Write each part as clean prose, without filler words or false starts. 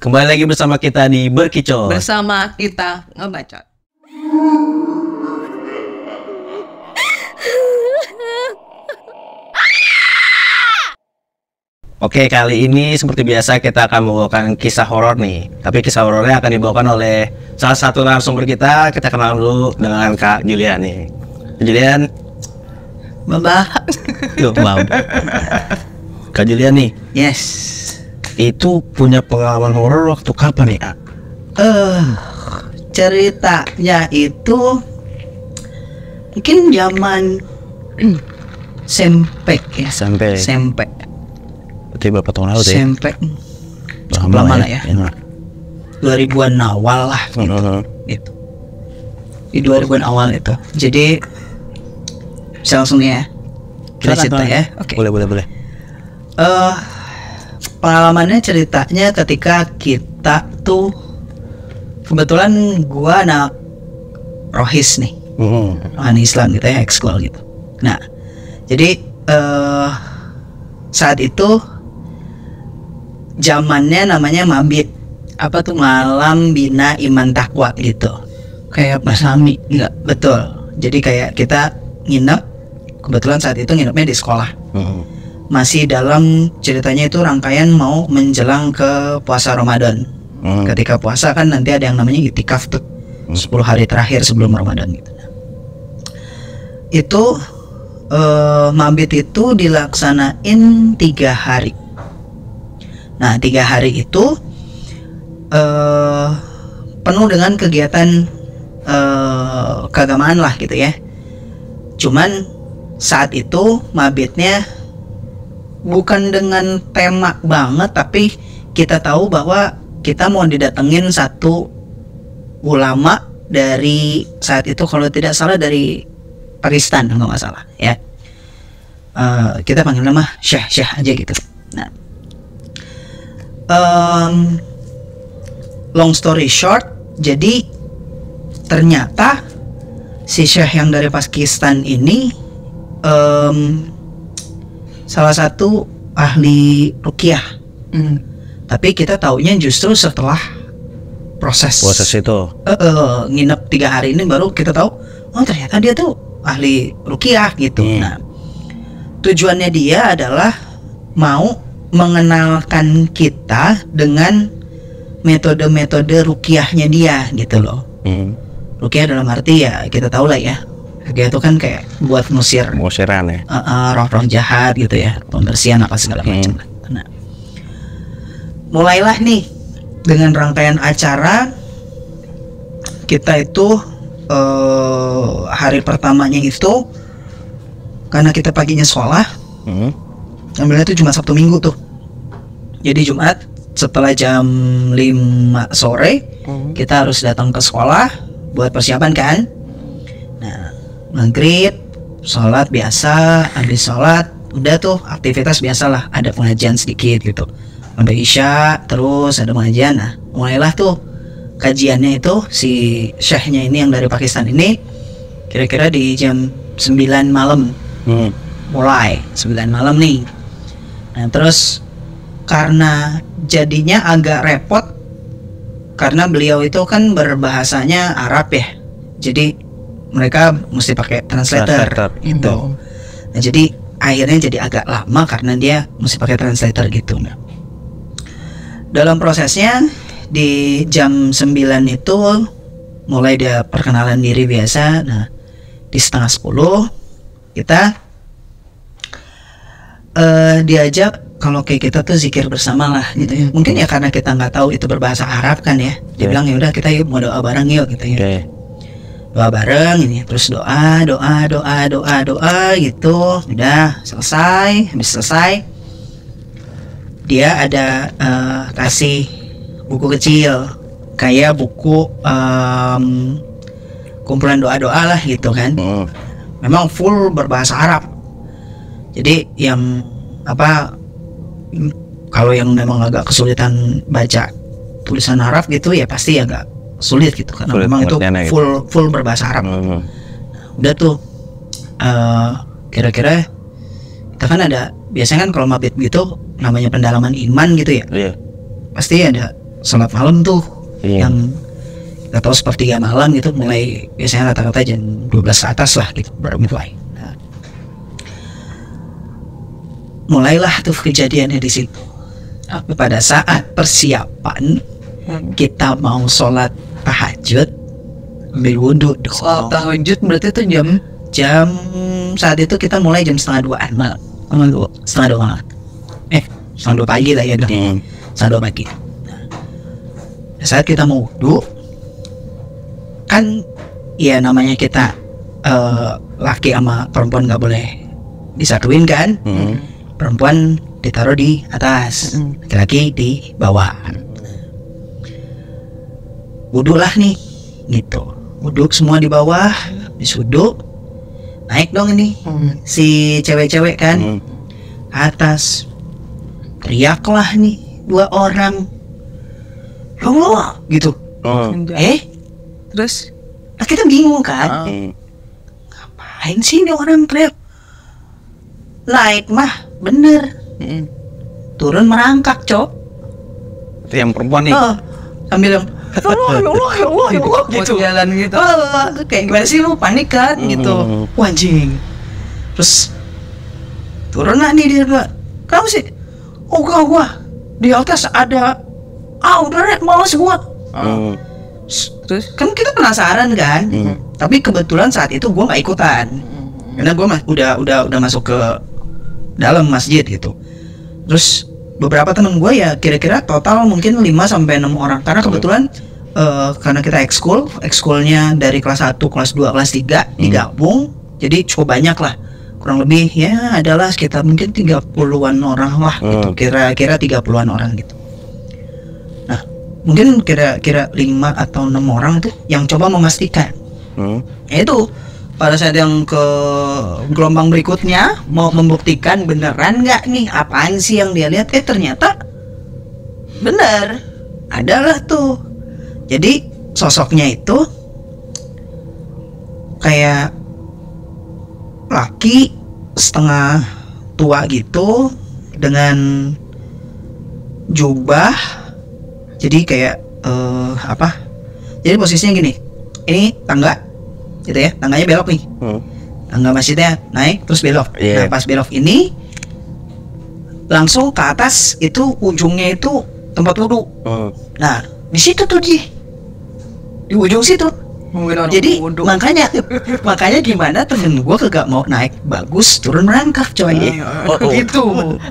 Kembali lagi bersama kita di Berkicot. Bersama kita ngebacot. Oke, kali ini seperti biasa kita akan membawakan kisah horor nih. Tapi kisah horornya akan dibawakan oleh salah satu narasumber kita. Kita kenal dulu dengan Kak Julian nih. Julian, wow. Kak Julian nih, Yes. itu punya pengalaman horor waktu kapan nih, Kak? Ceritanya itu mungkin zaman SMP ya. SMP. SMP. Berarti berapa tahun lalu tuh ya? SMP. Cukup lama lah ya. 2000-an awal lah gitu. Di 2000-an awal itu. Jadi bisa langsung ya. Kita cerita ya. Oke. Boleh. Pengalamannya ceritanya ketika kita tuh kebetulan gua anak rohis nih, anak Islam gitu ya, ekskul gitu. Nah, jadi saat itu zamannya namanya mabit, apa tuh, malam bina iman takwa gitu, kayak Masami, enggak betul. Jadi kayak kita nginep, kebetulan saat itu nginepnya di sekolah. Masih dalam ceritanya itu rangkaian mau menjelang ke puasa Ramadan. Ketika puasa kan nanti ada yang namanya itikaf tuh, 10 hari terakhir sebelum Ramadan gitu. Itu mabit itu dilaksanain 3 hari. Nah 3 hari itu penuh dengan kegiatan keagamaan lah gitu ya. Cuman saat itu mabitnya bukan dengan tema banget, tapi kita tahu bahwa kita mau didatengin satu ulama dari saat itu, kalau tidak salah dari Pakistan kalau nggak salah ya. Kita panggil nama Syekh aja gitu. Nah, long story short, jadi ternyata si Syekh yang dari Pakistan ini salah satu ahli ruqyah. Tapi kita taunya justru setelah proses itu. Nginep 3 hari ini baru kita tahu, oh ternyata dia tuh ahli ruqyah gitu. Nah, tujuannya dia adalah mau mengenalkan kita dengan metode-metode ruqyahnya dia gitu loh. Ruqyah dalam arti ya kita tahu lah ya, dia itu kan kayak buat musiran ya, roh-roh jahat gitu ya, pembersihan apa segala macam. Nah, mulailah nih dengan rangkaian acara kita itu. Hari pertamanya itu karena kita paginya sekolah, ambilnya itu Jumat Sabtu Minggu tuh. Jadi Jumat setelah jam 5 sore kita harus datang ke sekolah buat persiapan kan. Nah, maghrib, sholat biasa, habis sholat udah tuh aktivitas biasalah, ada pengajian sedikit gitu. Sampai Isya terus ada pengajian. Nah, mulailah tuh kajiannya itu, si syekhnya ini yang dari Pakistan ini kira-kira di jam 9 malam. Mulai 9 malam nih. Nah, terus karena jadinya agak repot karena beliau itu kan berbahasanya Arab ya. Jadi mereka mesti pakai translator gitu. Nah, jadi akhirnya jadi agak lama karena dia mesti pakai translator gitu. Nah, dalam prosesnya di jam 9 itu mulai dia perkenalan diri biasa. Nah, di setengah 10 kita diajak kalau kayak kita tuh zikir bersama lah gitu ya. Mungkin ya karena kita nggak tahu itu berbahasa Arab kan ya. Dia bilang ya udah kita yuk mau doa bareng yuk gitu ya. Doa bareng ini, terus doa gitu. Udah selesai, habis selesai dia ada kasih buku kecil kayak buku kumpulan doa-doa lah gitu kan. Memang full berbahasa Arab. Jadi yang apa, kalau yang memang agak kesulitan baca tulisan Arab gitu ya pasti agak sulit gitu karena memang itu full berbahasa Arab. Udah tuh kira-kira kita kan ada biasanya kan kalau mabit gitu namanya pendalaman iman gitu ya. Pasti ada sholat malam tuh Iya. yang nggak tahu sepertiga malam gitu, mulai biasanya rata-rata jam 12 ke atas lah gitu baru mulai. Nah, mulailah tuh kejadiannya di situ. Pada saat persiapan kita mau sholat tahajud, ambil wudhu dong. Soal tahajud berarti itu Jam saat itu kita mulai jam setengah 2-an malam. Setengah 2 malam. Setengah 2 pagi lah ya dong. Setengah 2 pagi. Nah, saat kita mau wudhu, kan ya namanya kita laki sama perempuan nggak boleh disatuin kan. Perempuan ditaruh di atas, laki-laki di bawah. Wudhu lah nih gitu, wudhu semua di bawah. Habis wudhu naik dong ini si cewek-cewek kan ke atas, teriaklah nih 2 orang, "Ya Allah," gitu. terus Nah, kita bingung kan, ngapain sih ini orang teriak? Naik mah bener, turun merangkak cok. Itu yang perempuan nih. Sambil yang ya Allah gitu. jalan gitu. Kayak gimana sih lu, panik kan gitu. Wah, anjing. Terus turun lah nih dia, "Kamu sih?" "Oh gua di atas ada, udah rek males gua." Terus Kan kita penasaran kan. Tapi kebetulan saat itu gua nggak ikutan. Karena gua udah masuk ke dalam masjid gitu. Terus beberapa teman gue ya kira-kira total mungkin 5-6 orang, karena kebetulan karena kita ekskulnya dari kelas 1, kelas 2, kelas 3 digabung, jadi cukup banyak lah, kurang lebih ya adalah sekitar mungkin 30-an orang lah gitu, kira-kira 30-an orang gitu. Nah mungkin kira-kira 5 atau 6 orang tuh yang coba memastikan, yaitu pada saat yang ke gelombang berikutnya mau membuktikan beneran nggak nih apaan sih yang dia lihat. Ternyata bener, adalah tuh. Jadi sosoknya itu kayak laki setengah tua gitu dengan jubah. Jadi kayak jadi posisinya gini, ini tangga gitu ya, tangganya belok nih, tangga masjidnya naik terus belok. Nah pas belok ini langsung ke atas itu ujungnya itu tempat wudhu. Nah di situ tuh di ujung situ. Jadi makanya gimana temen gue kagak mau naik bagus, turun merangkak coy. Gitu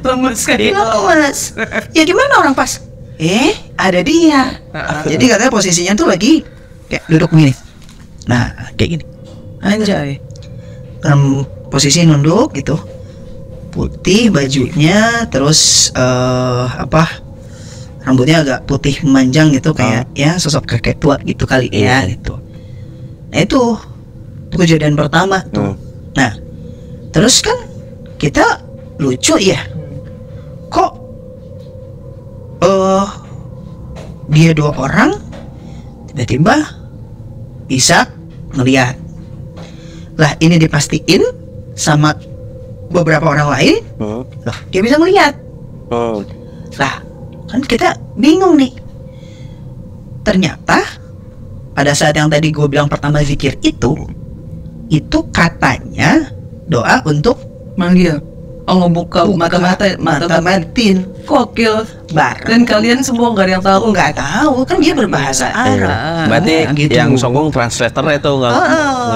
lemes sekali. Lemes ya, gimana orang pas ada dia. Jadi katanya posisinya tuh lagi kayak duduk begini. Nah kayak gini, anjay, posisi nunduk gitu, putih bajunya, terus rambutnya agak putih memanjang gitu, kayak ya sosok kakek tua gitu kali ya gitu. Nah itu kejadian pertama tuh. Nah terus kan kita lucu ya, kok dia 2 orang tiba-tiba bisa ngeliat. Lah ini dipastiin sama beberapa orang lain, loh dia bisa ngeliat. Lah kan kita bingung nih. Ternyata pada saat yang tadi gue bilang pertama zikir itu katanya doa untuk manggil Allah buka mata batin. Kokil. Dan kalian semua nggak ada yang tahu. Nggak tahu kan dia berbahasa Arab. Berarti gitu. yang songong translator itu nggak?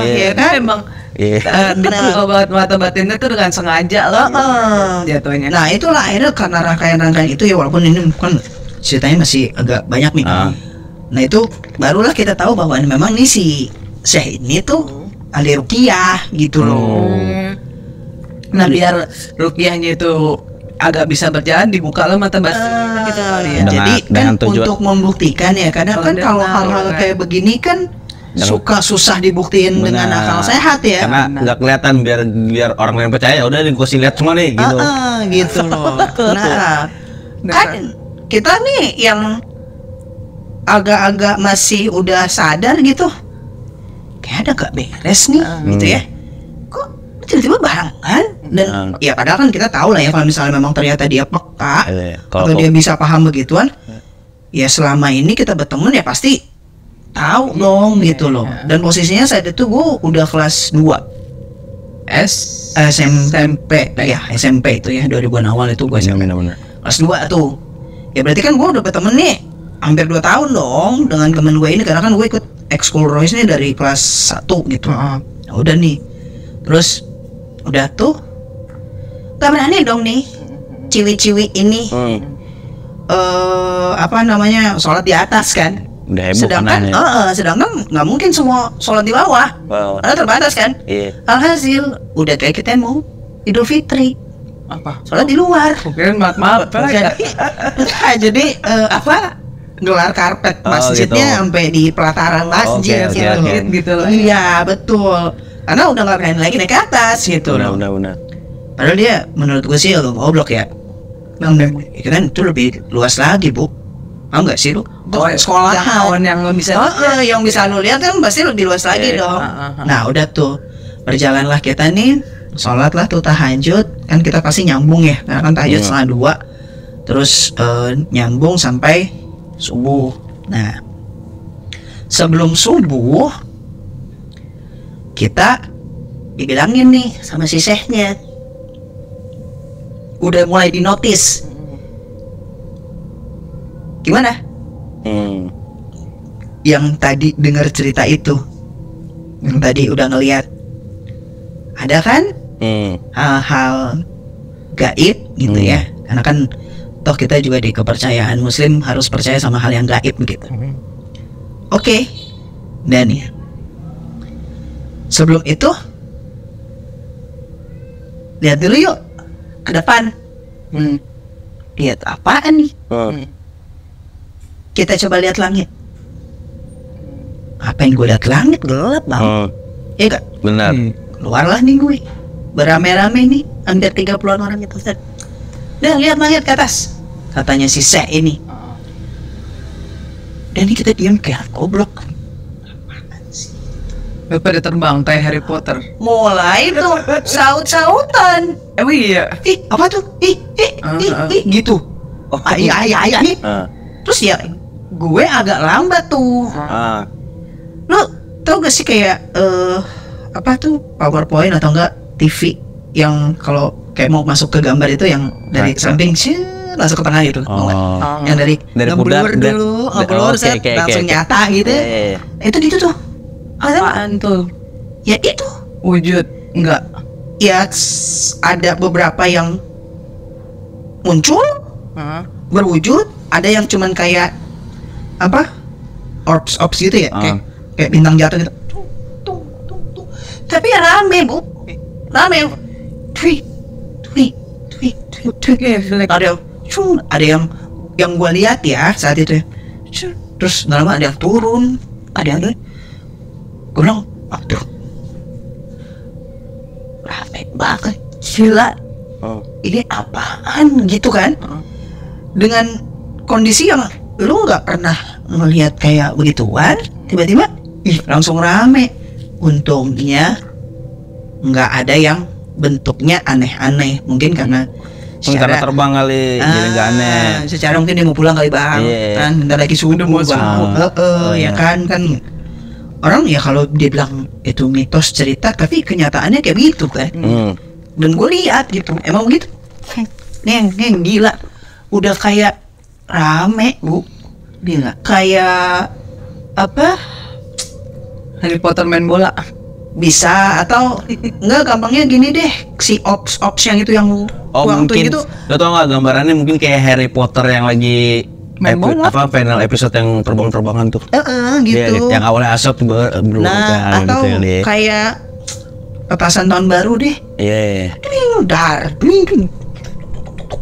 Iya kan emang. Obat mata batinnya itu dengan sengaja loh jatuhnya. Nah itulah akhirnya karena rangkaian itu ya, walaupun ini kan ceritanya masih agak banyak nih. Nah itu barulah kita tahu bahwa memang nih si Syekh ini tuh ahli ruqyah gitu loh. Nah biar ruqyahnya itu agak bisa berjalan, dibukalah mata batin gitu kali ya. Jadi kan untuk membuktikan ya, kadang kan kalau hal-hal kayak begini kan suka susah dibuktiin dengan akal sehat ya. Karena nggak kelihatan, biar orang lain percaya. Udah gue kasih lihat semua nih gitu. Gitu loh. Nah kan kita nih yang agak-agak masih udah sadar gitu, kayak ada gak beres nih gitu ya. Kok tiba-tiba barengan? Dan ya padahal kan kita tahu lah ya, kalau misalnya memang ternyata dia peka atau dia bisa paham begituan, ya selama ini kita berteman ya pasti tahu dong gitu loh. Dan posisinya saat itu gue udah kelas 2 SMP ya, SMP itu ya 2000-an awal itu gue SMP. Benar-benar. Kelas 2 tuh. Ya berarti kan gue udah berteman nih hampir 2 tahun dong dengan temen gue ini, karena kan gue ikut ekskul Royce nih dari kelas 1 gitu. Nah, udah nih. Terus udah tuh gak berani dong nih ciwi-ciwi ini apa namanya sholat di atas kan. Udah heboh sedangkan nggak mungkin semua sholat di bawah, karena terbatas kan. Alhasil udah kayak kita mau Idul Fitri Apa? sholat di luar. Mungkin maaf Jadi gelar karpet masjidnya gitu. sampai di pelataran masjid Oke. gitu loh. Iya betul, karena udah nggak berani lagi naik ke atas gitu loh. Benar. Padahal dia menurut gue sih agak goblok ya. Bang, itu kan itu lebih luas lagi bu. Tahu nggak sih lu? Sekolah yang lo bisa yang bisa lu lihat kan pasti lebih luas lagi dong. Nah udah tuh berjalanlah kita nih, sholatlah tuh tahajud, kan kita pasti nyambung ya, karena kan tahajud setengah 2, terus nyambung sampai subuh. Nah sebelum subuh kita dibilangin nih sama si syekhnya, udah mulai dinotis. Gimana? Yang tadi dengar cerita itu, yang tadi udah ngelihat, ada kan hal-hal gaib gitu ya, karena kan toh kita juga di kepercayaan Muslim harus percaya sama hal yang gaib gitu. Oke. Dan ya sebelum itu lihat dulu yuk ke depan. Lihat apaan nih? Kita coba lihat langit. Apa yang gue lihat langit gelap bang. Iya gak? Benar. Keluarlah nih gue beramai-ramai nih, hampir 30-an orang itu. Dan lihat langit ke atas, katanya si Syekh ini. Dan ini kita diam kayak goblok. pada terbang kayak Harry Potter. Mulai tuh saut-sautan. Iya. Apa tuh? Gitu. Iya. Terus ya gue agak lambat tuh. Lo tau gak sih kayak apa tuh PowerPoint atau enggak TV yang kalau kayak mau masuk ke gambar itu yang dari samping sih langsung ke tengah gitu. Yang dari ngeblur dulu, langsung nyata gitu. Itu gitu tuh. Apaan tuh? Ya itu. Wujud enggak? Ya ada beberapa yang muncul berwujud, ada yang cuman kayak apa? Orbs gitu ya, kayak bintang jatuh gitu. Tung. Tapi ya rame, Bu. Rame. Ada yang gua lihat ya saat itu. Terus nggak lama ada yang turun, ada yang gue bilang, aduh, rame banget, gila. Ini apaan gitu kan? Dengan kondisi yang lu nggak pernah ngelihat kayak begituan, tiba-tiba langsung rame. Untungnya nggak ada yang bentuknya aneh-aneh, mungkin karena terbang kali, jadi nggak aneh. Secara mungkin dia mau pulang kali bang, kan bentar lagi subuh bang, ya kan orang ya kalau dia bilang itu mitos cerita, tapi kenyataannya kayak gitu kan. Dan gue lihat gitu, emang begitu. Neng gila, udah kayak rame Bu, gila. Kayak apa? Harry Potter main bola. Bisa atau enggak, gampangnya gini deh, si ops yang itu yang mungkin gitu. Lo tau nggak gambarannya mungkin kayak Harry Potter yang lagi final episode yang terbang-terbangan tuh. Gitu. Yang awalnya asap berubah. Nah, atau gitu, kayak petasan tahun baru deh. Iya.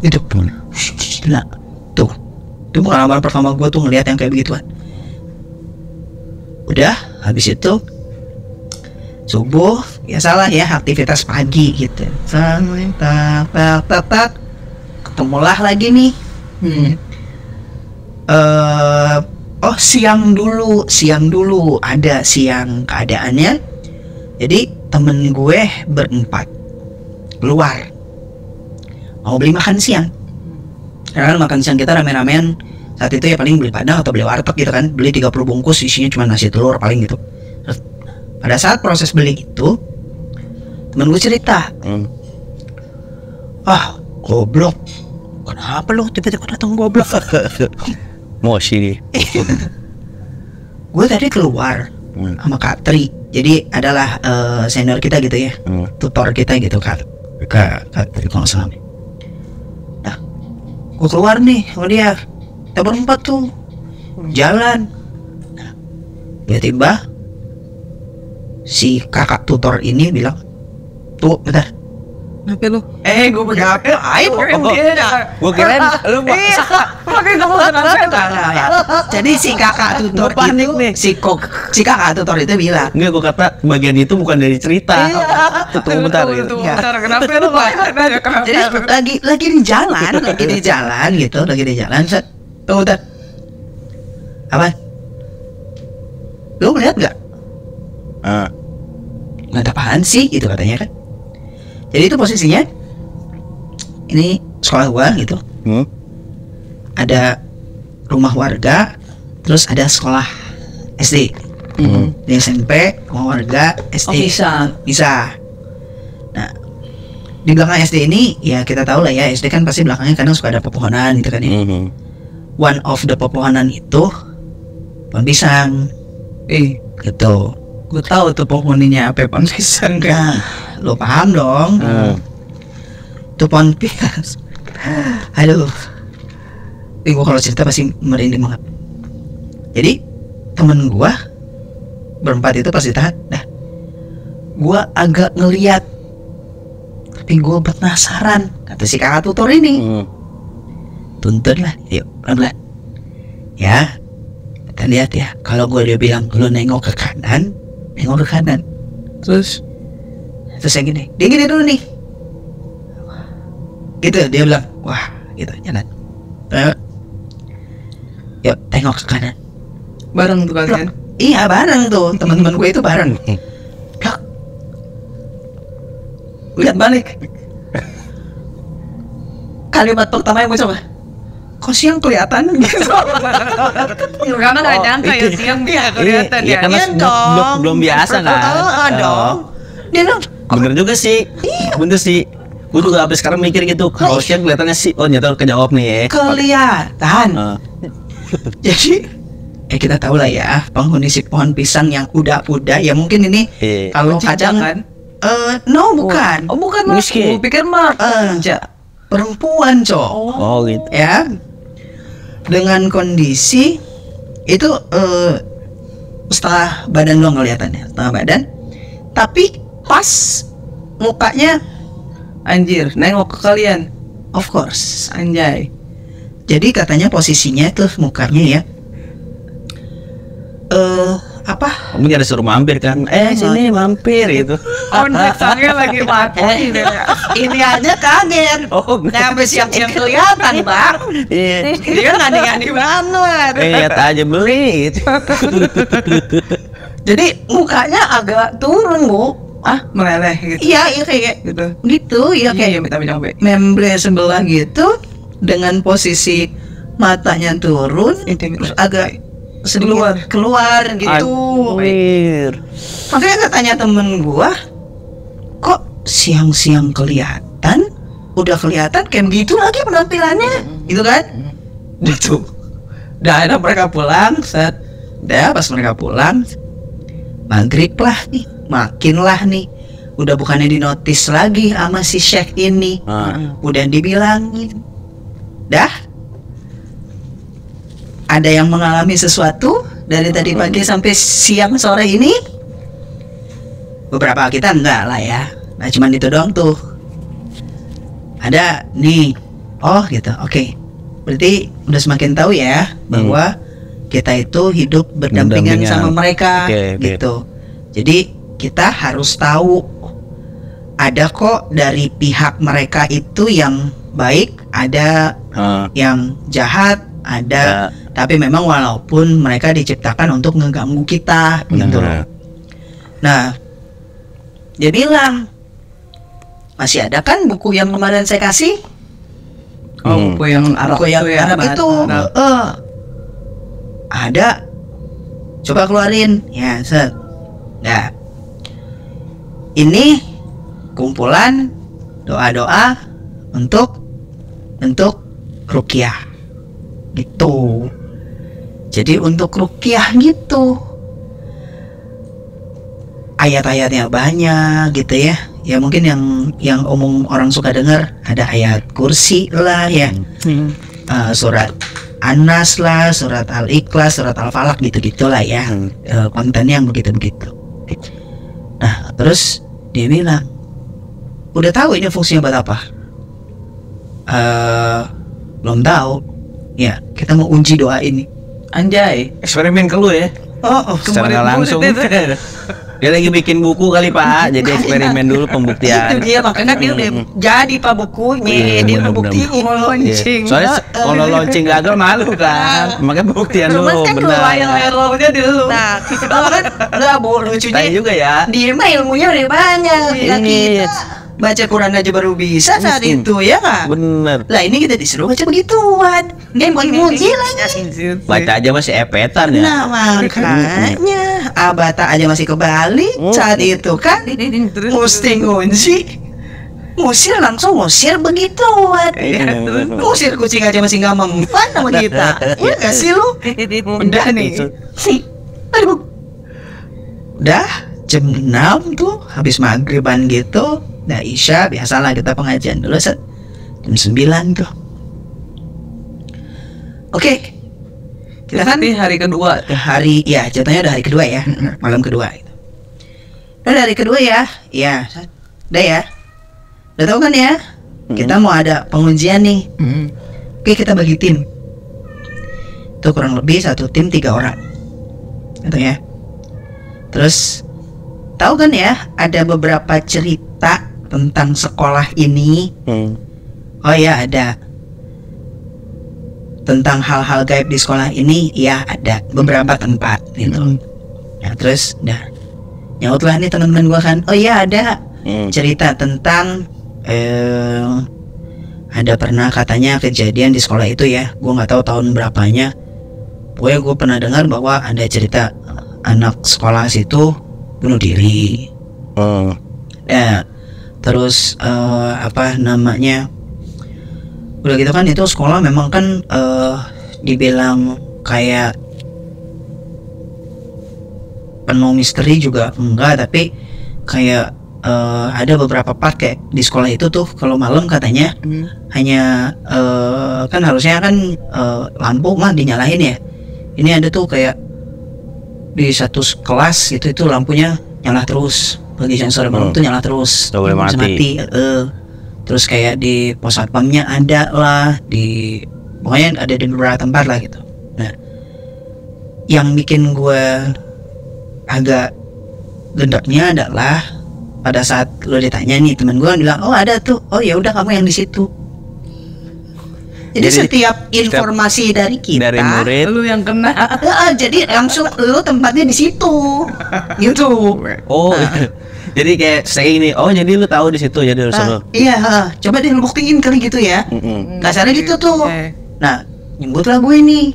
Gitu. Gila. Tuh pengalaman pertama gue tuh ngeliat yang kayak begituan. Udah, habis itu subuh, ya salah ya, aktivitas pagi gitu. Ketemulah lagi nih. Siang dulu ada siang keadaannya. Jadi temen gue berempat keluar mau beli makan siang, karena makan siang kita rame-ramean saat itu ya paling beli Padang atau beli warteg gitu kan, beli 30 bungkus isinya cuma nasi telur paling gitu. Terus, pada saat proses beli itu temen gue cerita, ah goblok, kenapa lu tiba-tiba datang goblok? Moshi nih. Gue tadi keluar sama Kak Tri, jadi adalah senior kita gitu ya, tutor kita gitu Kak Tri kalau nggak salah. Nah, gue keluar nih sama dia, kita berempat tuh jalan. Nah, tiba-tiba si kakak tutor ini bilang, tuh bentar. Kenapa lu? Gue punya HP, ayo Gue kirain lu Pakai kamu Jadi si kakak tutor Gua panik itu, nih. si kakak tutor itu bilang, Enggak, gue kata bagian itu bukan dari cerita. Tunggu bentar gitu. Bentar, kenapa lu Pak? jadi lagi di jalan, set. Tunggu bentar. Apa? Lu ngeliat nggak? Nggak ada apaan sih, gitu katanya kan. Jadi itu posisinya, ini sekolah gua gitu. Ada rumah warga, terus ada sekolah SD. Di SMP, rumah warga, SD. Oh, Bisa. Nah, di belakang SD ini, ya kita tahu lah ya, SD kan pasti belakangnya kadang suka ada pepohonan gitu kan ya. One of the pepohonan itu pohon pisang. Gitu. Gue tahu tuh penghuninya apa pohon pisang kan. Nah, lo paham dong. Itu pohon pisang. Aduh. Gue kalau cerita pasti merinding banget. Jadi temen gua berempat itu pas ditahan, nah gua agak ngeliat, tapi gua penasaran. Kata si kakak tutor ini, tuntun lah, yuk pelan-pelan. Ya, kita lihat ya. Kalau dia bilang lu nengok ke kanan, nengok ke kanan. Terus yang gini, dia gini dulu nih. Gitu, dia bilang, wah, gitu, jalan. Yuk, tengok ke kanan. Bareng tuh kalian. Iya, bareng tuh, teman-teman gue itu bareng. Blok. Lihat balik. Kalimat pertama yang gue coba, kok siang kelihatan gitu. Karena nggak nyangka ya siang dia kelihatan ya. Karena Iya dong. belum biasa kan. Dong. Dia bilang, Bener juga sih. Bener sih. Gue juga sampai sekarang mikir gitu. Kalau siang kelihatannya sih, oh nyata kejawab nih ya. kelihatan. Jadi kita tahu lah ya, penghuni si pohon pisang yang udah ya mungkin ini kalau kadang kan? No, bukan. Oh, bukan Mas. Miskin. Gue pikir Mark. Perempuan, Cok. Oh gitu. Ya. Dengan kondisi itu setengah badan doang kelihatannya, setengah badan. Tapi pas mukanya, Anjir, nengok ke kalian. of course. Anjay. Jadi katanya posisinya tuh mukanya ya apa? Kamu nyari suruh mampir kan? Sini mampir gitu. Oh, pisangnya lagi mati. Ini aja kaget. Oh, Sampai siang-siang kelihatan, Bang. iya. Dia ngani-ngani banget. Lihat aja beli gitu. Jadi mukanya agak turun, Bu. Meleleh gitu. Iya kayak gitu, ya kayak minta cabai. membre sebelah gitu, dengan posisi matanya turun, terus agak sedikit keluar gitu. Anjir. Makanya katanya temen gua, kok siang-siang kelihatan, udah kelihatan kayak begitu lagi penampilannya, gitu kan? Gitu. Dah ada mereka pulang, pas mereka pulang, maghrib lah nih, makin lah nih, udah bukannya dinotis lagi sama si Syekh ini, udah dibilangin, dah. Ada yang mengalami sesuatu dari tadi pagi sampai siang sore ini? Beberapa kita enggak lah ya. Nah cuman itu doang tuh. Ada nih. Oh gitu, oke. Berarti udah semakin tahu ya bahwa kita itu hidup berdampingan sama mereka gitu. Jadi kita harus tahu ada kok dari pihak mereka itu yang baik, ada yang jahat, ada. Tapi memang walaupun mereka diciptakan untuk ngeganggu kita gitu loh. Nah, dia bilang, masih ada kan buku yang kemarin saya kasih? Buku yang Arab Buku yang Arab itu Ada. Coba keluarin. Ya, set. Nah, ini kumpulan doa-doa untuk ruqyah gitu. Jadi untuk ruqyah gitu, ayat-ayatnya banyak gitu ya. Ya mungkin yang umum orang suka dengar ada ayat kursi lah ya, surat Anas lah, surat Al-Ikhlas, surat Al-Falaq gitu-gitulah ya. Kontennya yang begitu-begitu. Nah, terus dia bilang, udah tahu ini fungsinya buat apa? Belum tahu. Ya, kita mau uji doa ini. Anjay. Eksperimen ke lu ya. Oh, Secara nggak langsung. Dia lagi bikin buku kali Pak, jadi eksperimen dulu itu pembuktian. dia, makanya dia udah jadi Pak bukunya. Iya, Dia bener-bener. udah buktiin launching. Soalnya kalau launching gagal malu kan, makanya pembuktian dulu, kan benar. errornya dulu. Nah, kita kan nggak bu, lucunya Tanya juga ya. dia mah ilmunya udah banyak. Ya kita baca Quran aja baru bisa saat itu ya kan. Bener. Lah ini kita disuruh baca begituan. Dia yang paling muji lagi. Baca aja masih epetan ya. Nah makanya Abata aja masih kebalik saat itu kan. Mesti ngunci, ngusir langsung ngusir begituan. Ngusir kucing aja masih nggak mempan sama kita. Ya gak sih lu? Udah nih. Aduh. Udah jam 6 tuh habis maghriban gitu. Nah Isya biasalah kita pengajian dulu set. Jam 9 tuh. Oke. Kita kan hari kedua. hari ya jatuhnya udah hari kedua ya, malam kedua itu. Udah hari kedua ya, ya, udah ya, udah tahu kan ya, kita mau ada pengujian nih. Oke kita bagi tim, itu kurang lebih satu tim 3 orang, gitu ya. Terus tahu kan ya, ada beberapa cerita tentang sekolah ini. Oh ya ada. Tentang hal-hal gaib di sekolah ini ya ada beberapa tempat gitu. Ya terus dah nyautlah nih teman-teman gua kan, oh iya ada cerita tentang ada pernah katanya kejadian di sekolah itu ya, gua nggak tahu tahun berapanya. Pokoknya gua pernah dengar bahwa ada cerita anak sekolah situ bunuh diri. Ya terus apa namanya, udah gitu kan itu sekolah memang kan dibilang kayak penuh misteri juga enggak, tapi kayak ada beberapa part kayak di sekolah itu tuh kalau malam katanya hanya kan harusnya kan lampu mah dinyalain ya, ini ada tuh kayak di satu kelas itu lampunya nyala terus pagi siang sore malam tuh nyala terus, nggak boleh mati. Terus kayak di pos satpamnya ada lah, di pokoknya ada di beberapa tempat lah gitu. Nah, yang bikin gue agak gendaknya adalah pada saat lo ditanya nih, temen gue bilang oh ada tuh, oh ya udah kamu yang di situ. Jadi setiap informasi dari kita, dari murid, Lu yang kena. jadi langsung lo tempatnya di situ, gitu. oh jadi kayak saya ini, oh jadi lu tahu di situ jadi harus lu. Iya, coba deh lu buktiin kali gitu ya. Kasarnya gitu tuh. Oke. Nah, nyebutlah gue nih.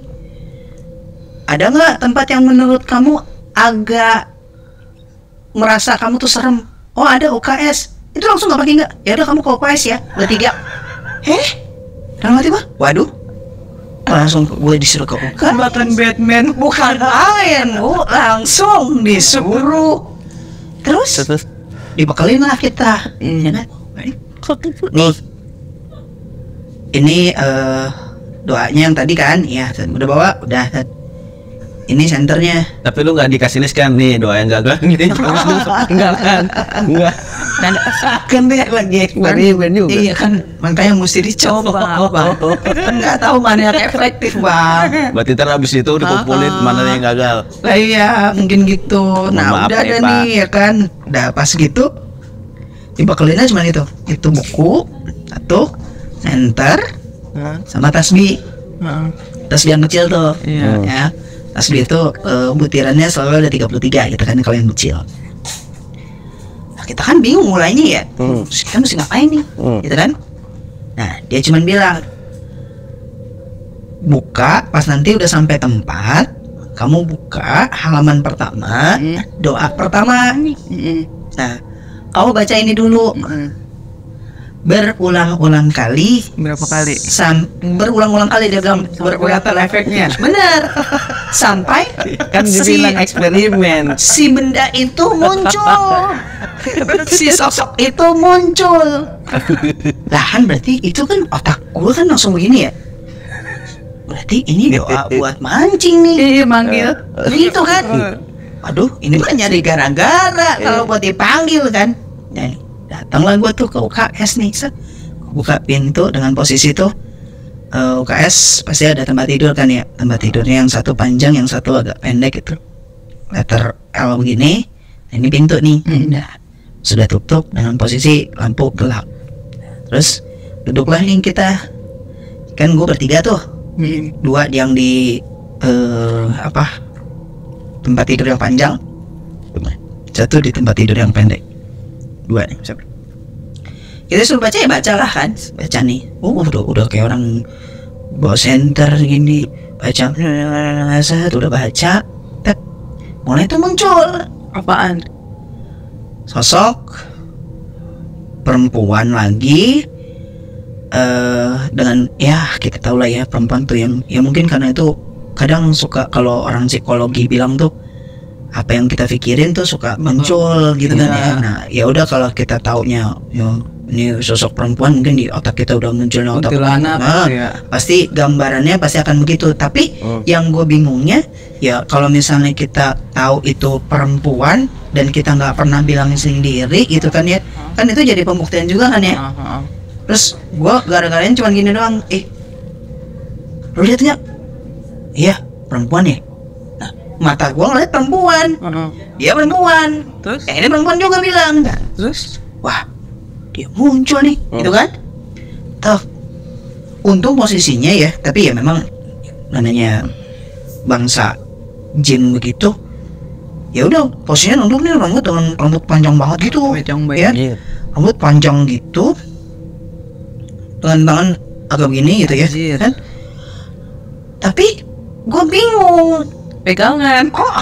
Ada nggak tempat yang menurut kamu agak merasa kamu tuh serem? Oh ada UKS. Itu langsung nggak pakai nggak? Ya udah kamu ke UKS ya. Bertiga. Dalam hati gue, waduh. Langsung gue disuruh ke UKS. Bahkan Batman. Bukan main, langsung disuruh. Terus dibekelin lah kita, ya kan? Nih, ini doanya yang tadi kan, ya udah bawa, udah. Ini senternya. Tapi lu nggak dikasih list kan nih doa yang gagal gitu. Enggak kan? Enggak. Dan kan dia lagi eksperimen juga. Iya kan, makanya mesti dicoba. Nggak tahu mana yang efektif bang. Berarti ntar abis itu dikumpulin mana yang gagal. Lah iya mungkin gitu. Nah Maaf udah ya, ada Pak. nih ya kan. Udah pas gitu dibekelinnya cuma itu buku satu, senter, sama tasbih. Tasbih yang kecil tuh. Iya. Ya. Tasbih itu butirannya selalu ada 33 gitu kan kalau yang kecil. Nah, kita kan bingung mulainya ya. Kita mesti ngapain nih? Gitu kan? Nah, dia cuma bilang buka pas nanti udah sampai tempat, kamu buka halaman pertama, doa pertama. Nah, kamu baca ini dulu. Berulang-ulang kali. Berapa kali? Berulang-ulang kali dia bilang Kelihatan efeknya. Bener. Sampai Kan dibilang eksperimen. si benda itu muncul. Si sosok itu muncul. Lah kan berarti itu kan otak gue kan langsung begini ya. Berarti ini doa buat mancing nih. Iya manggil. Gitu kan. Aduh, ini bukan nyari gara-gara kalau buat dipanggil kan. Nah, datanglah gue tuh ke UKS nih. Set. Buka pintu dengan posisi tuh UKS pasti ada tempat tidur kan ya. Tempat tidurnya yang satu panjang, yang satu agak pendek gitu. Letter L begini. Nah, ini pintu nih. Nah, sudah tutup dengan posisi lampu gelap. Terus duduklah nih kita. Kan gue bertiga tuh. Dua yang di tempat tidur yang panjang, satu di tempat tidur yang pendek. Dua nih. Kita suruh baca ya bacalah kan, baca nih. Udah kayak orang bawa center gini, baca. Udah baca, tek. Mulai tuh muncul Apaan? sosok perempuan lagi. Dengan ya kita tahu lah ya perempuan tuh yang ya mungkin karena itu kadang suka kalau orang psikologi bilang tuh apa yang kita pikirin tuh suka muncul gitu kan ya. Nah ya udah kalau kita taunya ya, ini sosok perempuan mungkin di otak kita udah munculnya otak pasti gambarannya pasti akan begitu. Tapi yang gue bingungnya ya kalau misalnya kita tahu itu perempuan dan kita nggak pernah bilang sendiri gitu kan ya, kan itu jadi pembuktian juga kan ya. Terus gue gara-garanya cuma gini doang, lu lihat nggak? Iya, perempuan ya. Nah, mata gue ngeliat perempuan, dia perempuan. Terus? Ini perempuan juga bilang. Terus? Wah, dia muncul nih, gitu kan? Tuh, untung posisinya ya, tapi ya memang namanya bangsa jin begitu. Ya udah, posisinya nunduk nih rambut dengan rambut panjang banget gitu, Panjang ya. banget. Rambut panjang gitu. Dengan tangan agak begini gitu ya, Anjir. kan? Tapi gue bingung. Pegangan. Kok